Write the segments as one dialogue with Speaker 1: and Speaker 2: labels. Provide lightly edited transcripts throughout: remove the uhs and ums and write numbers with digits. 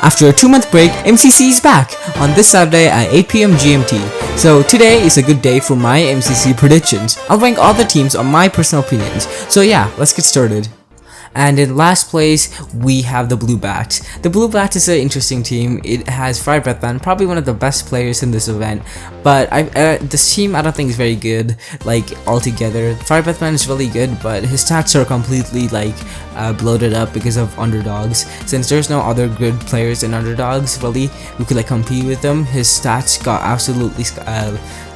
Speaker 1: After a 2-month break, MCC is back on this Saturday at 8 PM GMT. So today is a good day for my MCC predictions. I'll rank all the teams on my personal opinions. So yeah, let's get started. And in last place, we have the Blue Bats. The Blue Bats is an interesting team. It has fruitberries, probably one of the best players in this event. But this team, I don't think is very good, like, altogether. Fruitberries is really good, but his stats are completely, like, bloated up because of underdogs. Since there's no other good players in underdogs, really, who could, like, compete with them, his stats got absolutely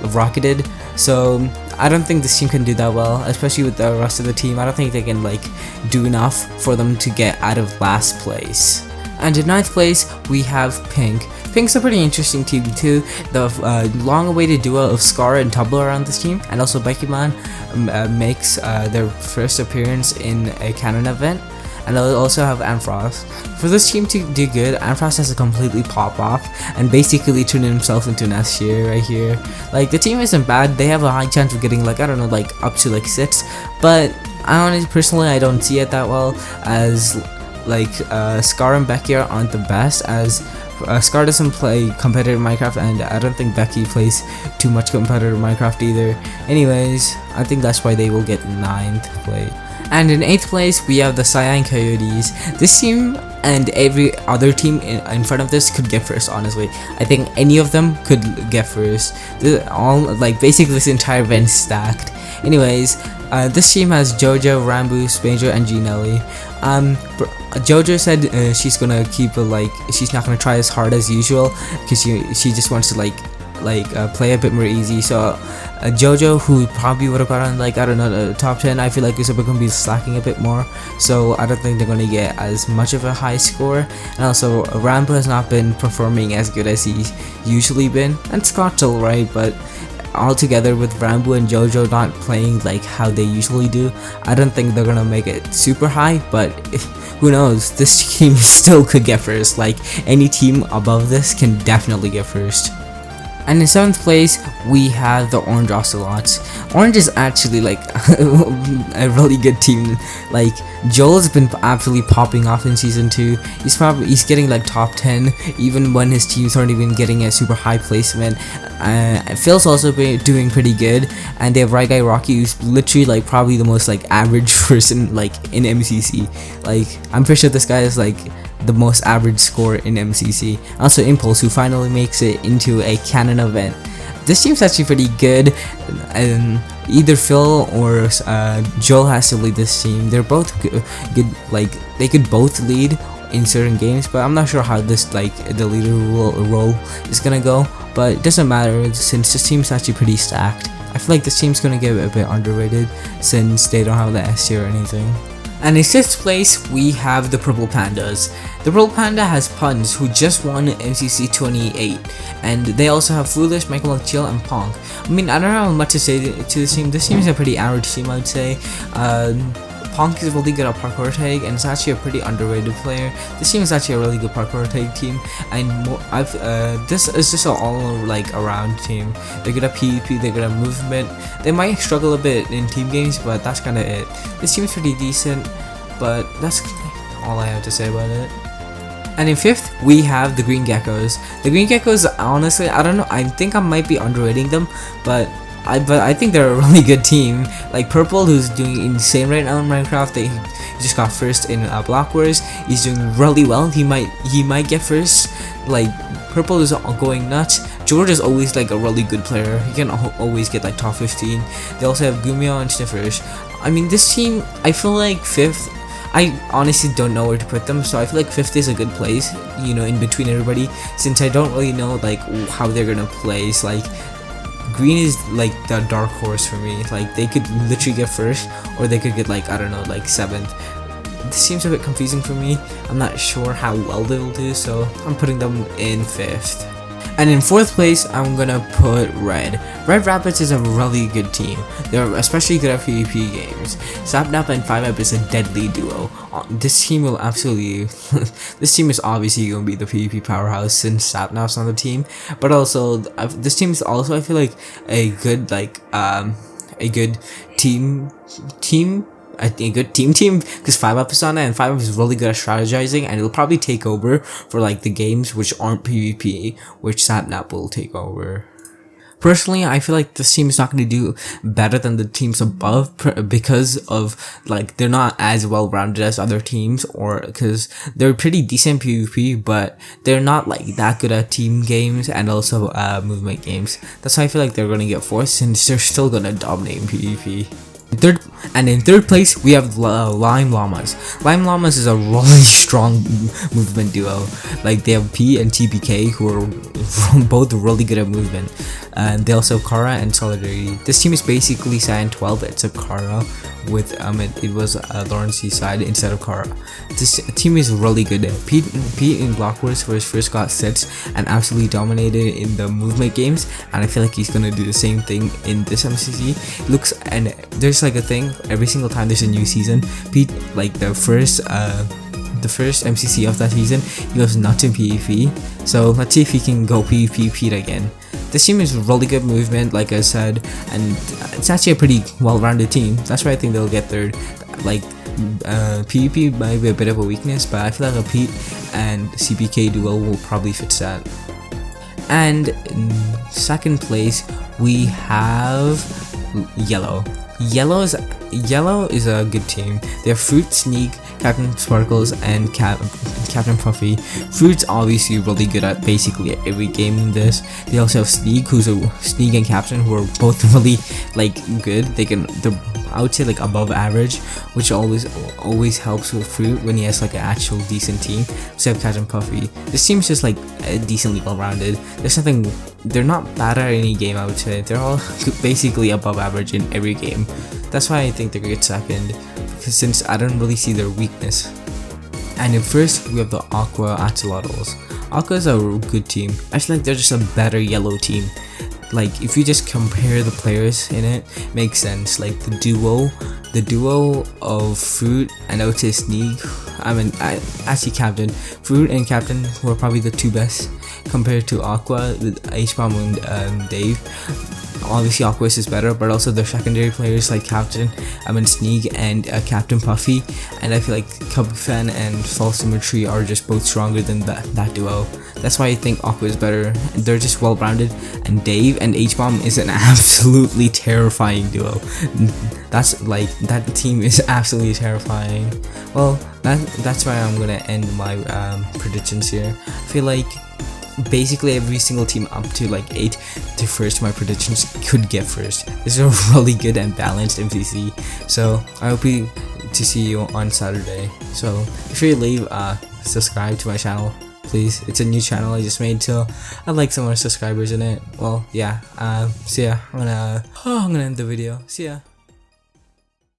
Speaker 1: rocketed. So I don't think this team can do that well, especially with the rest of the team. I don't think they can, like, do enough for them to get out of last place. And in 9th place, we have Pink. Pink's a pretty interesting team too. The long-awaited duo of Scar and Tubbo are on this team, and also Becky Man makes their first appearance in a canon event. And they'll also have Amfrost. For this team to do good, Amfrost has to completely pop off and basically turn himself into an S tier right here. Like, the team isn't bad. They have a high chance of getting, like, I don't know, like up to like 6, but personally I don't see it that well, as like Scar and Becky aren't the best, as Scar doesn't play competitive Minecraft, and I don't think Becky plays too much competitive Minecraft either. Anyways, I think that's why they will get 9th place. And in 8th place, we have the Cyan Coyotes. This team and every other team in front of this could get first, honestly. I think any of them could get first. All, like, basically this entire event stacked. Anyways, this team has Jojo, Rambo, Spanger, and Ginelli. Jojo said she's gonna keep it, like, she's not gonna try as hard as usual, because she just wants to play a bit more easy. So Jojo, who probably would have gotten, like, I don't know, the top 10, I feel like is gonna be slacking a bit more, so I don't think they're gonna get as much of a high score. And also Rambo has not been performing as good as he's usually been, and Scott's alright, but altogether with Rambo and Jojo not playing like how they usually do, I don't think they're gonna make it super high. But who knows, this team still could get first. Like, any team above this can definitely get first. And in 7th place, we have the Orange Ocelots. Orange is actually, like, a really good team. Like, Joel's been absolutely popping off in season 2. He's getting, like, top 10 even when his teams aren't even getting a super high placement. Phil's also been doing pretty good, and they have Right Guy Rocky, who's literally, like, probably the most, like, average person, like, in MCC. Like, I'm pretty sure this guy is, like, the most average score in MCC. Also Impulse, who finally makes it into a canon event. This team's actually pretty good, and either Phil or Joel has to lead this team. They're both good, like, they could both lead in certain games, but I'm not sure how this, like, the leader role is gonna go. But it doesn't matter, since this team's actually pretty stacked. I feel like this team's gonna get a bit underrated since they don't have the S tier or anything. And in 6th place, we have the Purple Pandas. The Purple Panda has Punz, who just won MCC 28, and they also have Foolish, Michael McChill, and Ponk. I mean, I don't have much to say to this team. This team is a pretty average team, I would say. Ponk is really good at parkour tag, and it's actually a pretty underrated player. This team is actually a really good parkour tag team, and this is just an all, like, around team. They're good at PvP, they're good at movement. They might struggle a bit in team games, but that's kind of it. This team is pretty decent, but that's all I have to say about it. And in 5th, we have the Green Geckos. The Green Geckos, honestly, I don't know, I think I might be underrating them, but I think they're a really good team. Like, Purple, who's doing insane right now in Minecraft, he just got first in Block Wars. He's doing really well. He might get first. Like, Purple is going nuts. George is always, like, a really good player. He can always get, like, top 15. They also have Gumio and Sniffers. I mean, this team, I feel like 5th, I honestly don't know where to put them, so I feel like 5th is a good place, you know, in between everybody, since I don't really know, like, how they're gonna place. Like, Green is, like, the dark horse for me. Like, they could literally get first, or they could get, like, I don't know, like, 7th. This seems a bit confusing for me. I'm not sure how well they will do, so I'm putting them in 5th. And in 4th place, I'm gonna put Red. Red Rabbits is a really good team. They're especially good at PvP games. Sapnap and 5up is a deadly duo. This team will absolutely this team is obviously gonna be the PvP powerhouse since Sapnap's on the team. But also, this team is also, I feel like, a good, like, a good team a good team because 5up is on it, and 5up is really good at strategizing, and it'll probably take over for like the games which aren't PvP, which Sapnap will take over. Personally, I feel like this team is not going to do better than the teams above because of like they're not as well rounded as other teams, or because they're pretty decent PvP, but they're not like that good at team games and also movement games. That's why I feel like they're going to get fourth, since they're still going to dominate in PvP. In third place, we have Lime Llamas. Lime Llamas is a really strong movement duo. Like, they have P and TBK, who are both really good at movement. And they also have Kara and Solidarity. This team is basically Saiyan 12. It's a Kara with it was Lawrence's side instead of Kara. This team is really good. Pete in Block Wars for his first got sets and absolutely dominated in the movement games, and I feel like he's gonna do the same thing in this MCC. And there's like a thing every single time there's a new season. Pete, like the first MCC of that season, he goes nuts in PvP. So let's see if he can go PvP Pete again. This team is really good movement, like I said, and it's actually a pretty well-rounded team. That's why I think they'll get third. Like, PvP might be a bit of a weakness, but I feel like a Pete and CPK duo will probably fix that. And in second place, we have Yellow. Yellow is a good team. They have Fruit, Sneak, Captain Sparkles, and Captain Puffy. Fruit's obviously really good at basically every game in this. They also have Sneak, who's a Sneak and Captain, who are both really like good. They're I would say like above average, which always helps with Fruit when he has like an actual decent team. So you have Captain Puffy. This team's just like decently well rounded. They're not bad at any game, I would say. They're all basically above average in every game. That's why I think they're good second, because since I don't really see their weakness. And in first, we have the Aqua Axolotls. Aqua is a good team. I feel like they're just a better yellow team. Like, if you just compare the players in it, makes sense. Like the duo of Fruit and I would say Sneak. Actually Captain. Fruit and Captain were probably the two best compared to Aqua with H-Bomb and Dave. Obviously Aqua's is better, but also their secondary players like Captain, Sneak and Captain Puffy, and I feel like Cubfan and False Symmetry are just both stronger than that duo. That's why I think Aqua is better. They're just well rounded, and Dave and H-Bomb is an absolutely terrifying duo. That team is absolutely terrifying. Well, that's why I'm gonna end my predictions here. I feel like basically every single team up to like 8 to first, my predictions could get first. This is a really good and balanced MCC, so I hope to see you on Saturday. So if you leave subscribe to my channel, please. It's a new channel I just made, so I'd like some more subscribers in it. Well, yeah, see ya. I'm gonna end the video. See ya.